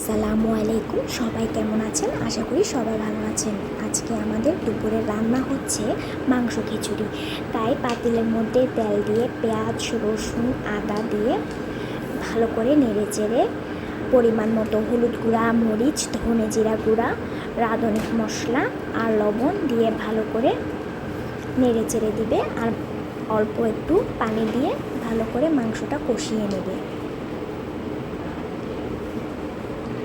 আসসালামু আলাইকুম, সবাই কেমন আছেন? আশা করি সবাই ভালো আছেন। আজকে আমাদের দুপুরের রান্না হচ্ছে মাংস খিচুড়ি। তাই পাতিলের মধ্যে তেল দিয়ে পেঁয়াজ, রসুন, আদা দিয়ে ভালো করে নেড়ে চেড়ে পরিমাণ মতো হলুদ গুঁড়া, মরিচ, ধনে জিরা গুঁড়া, রাঁধুনি মশলা আর লবণ দিয়ে ভালো করে নেড়ে চেড়ে দিবে আর অল্প একটু পানি দিয়ে ভালো করে মাংসটা কষিয়ে নেবে।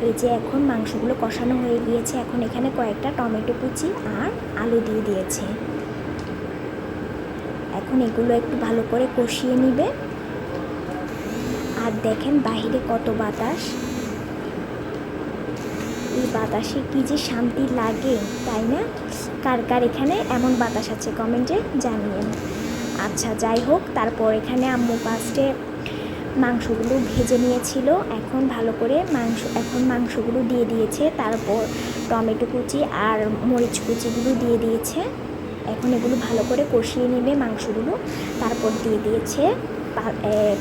এই যে এখন মাংসগুলো কষানো হয়ে গিয়েছে, এখন এখানে কয়েকটা টমেটো কুচি আর আলু দিয়ে দিয়েছে। এখন এগুলো একটু ভালো করে কষিয়ে নিবে। আর দেখেন বাহিরে কত বাতাস, এই বাতাসে কি যে শান্তি লাগে, তাই না? কার কার এখানে এমন বাতাস আছে কমেন্টে জানিয়েন। আচ্ছা, যাই হোক, তারপর এখানে আম্মু ফার্স্টে মাংসগুলো ভেজে নিয়েছিল। এখন ভালো করে মাংসগুলো দিয়ে দিয়েছে, তারপর টমেটো কুচি আর মরিচ কুচিগুলো দিয়ে দিয়েছে। এখন এগুলো ভালো করে কষিয়ে নেবে মাংসগুলো। তারপর দিয়ে দিয়েছে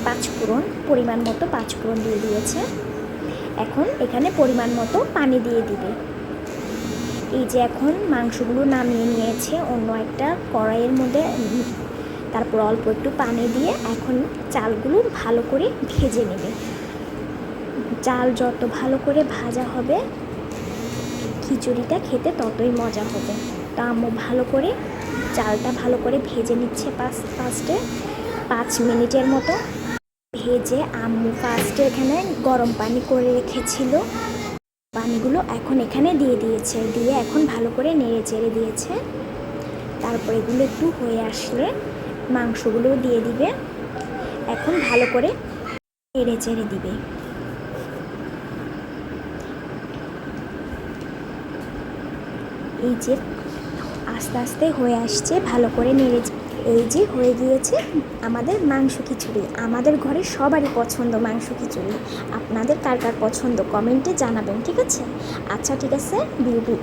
পাঁচফোড়ন, পরিমাণ মতো পাঁচফোড়ন দিয়ে দিয়েছে। এখন এখানে পরিমাণ মতো পানি দিয়ে দিবে। এই যে এখন মাংসগুলো নামিয়ে নিয়েছে অন্য একটা কড়াইয়ের মধ্যে, তারপর অল্প একটু পানি দিয়ে এখন চালগুলো ভালো করে ভেজে নেবে। চাল যত ভালো করে ভাজা হবে খিচুড়িটা খেতে ততই মজা হবে। তা আম্মু ভালো করে চালটা ভালো করে ভেজে নিচ্ছে। ফার্স্টে 5 মিনিটের মতো ভেজে আম্মু ফার্স্টে এখানে গরম পানি করে রেখেছিল, পানিগুলো এখন এখানে দিয়ে দিয়েছে, দিয়ে এখন ভালো করে নেড়ে চেড়ে দিয়েছে। তারপর এগুলো একটু হয়ে আসলে মাংসগুলো দিয়ে দিবে। এখন ভালো করে নেড়ে চেড়ে দিবে। এই যে আস্তে আস্তে হয়ে আসছে, ভালো করে নেড়ে, এই যে হয়ে গিয়েছে আমাদের মাংস খিচুড়ি। আমাদের ঘরে সবারই পছন্দ মাংস খিচুড়ি। আপনাদের কার কার পছন্দ কমেন্টে জানাবেন, ঠিক আছে? আচ্ছা, ঠিক আছে,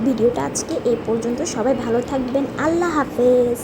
ভিডিওটা আজকে এই পর্যন্ত। সবাই ভালো থাকবেন। আল্লাহ হাফেজ।